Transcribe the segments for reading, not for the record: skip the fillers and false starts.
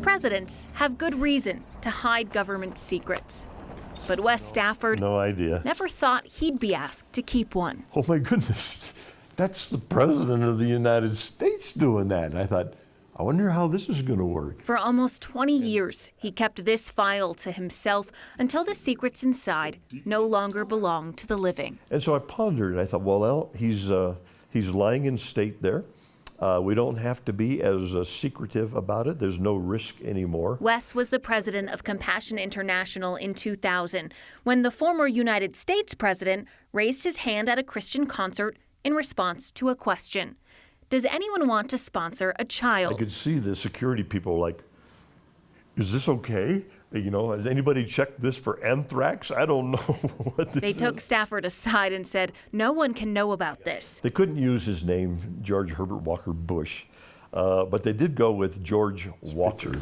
Presidents have good reason to hide government secrets. But Wes Stafford no idea. Never thought he'd be asked to keep one. Oh my goodness, that's the President of the United States doing that. And I thought, I wonder how this is going to work. For almost 20 years, he kept this file to himself until the secrets inside no longer belonged to the living. And so I pondered, and I thought, well, he's lying in state there. We don't have to be as secretive about it. There's no risk anymore. Wes was the president of Compassion International in 2000, when the former United States president raised his hand at a Christian concert in response to a question. Does anyone want to sponsor a child? I could see the security people like, is this okay? You know, has anybody checked this for anthrax? I don't know what this is. They took Stafford aside and said, no one can know about this. They couldn't use his name, George Herbert Walker Bush, but they did go with George Walker.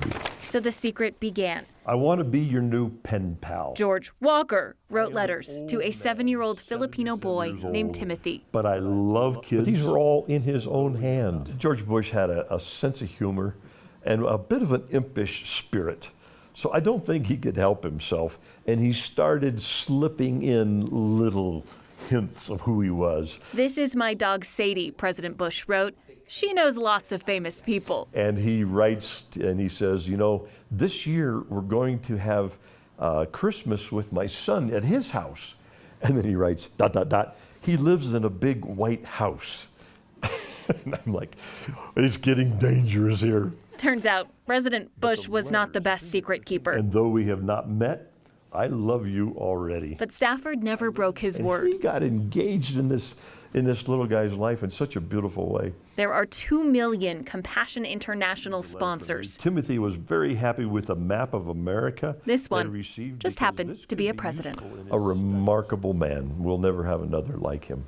So the secret began. I want to be your new pen pal. George Walker wrote letters to a 7-year-old Filipino boy named Timothy. But I love kids. These are all in his own hand. George Bush had a sense of humor and a bit of an impish spirit. So I don't think he could help himself. And he started slipping in little hints of who he was. This is my dog Sadie, President Bush wrote. She knows lots of famous people. And he writes and he says, you know, this year we're going to have Christmas with my son at his house. And then he writes, ... He lives in a big white house. And I'm like, it's getting dangerous here. Turns out President Bush was not the best secret keeper. And though we have not met, I love you already. But Stafford never broke his word. He got engaged in this little guy's life in such a beautiful way. There are 2 million Compassion International sponsors. Timothy was very happy with the map of America. This one just happened to be a president. A remarkable man. We'll never have another like him.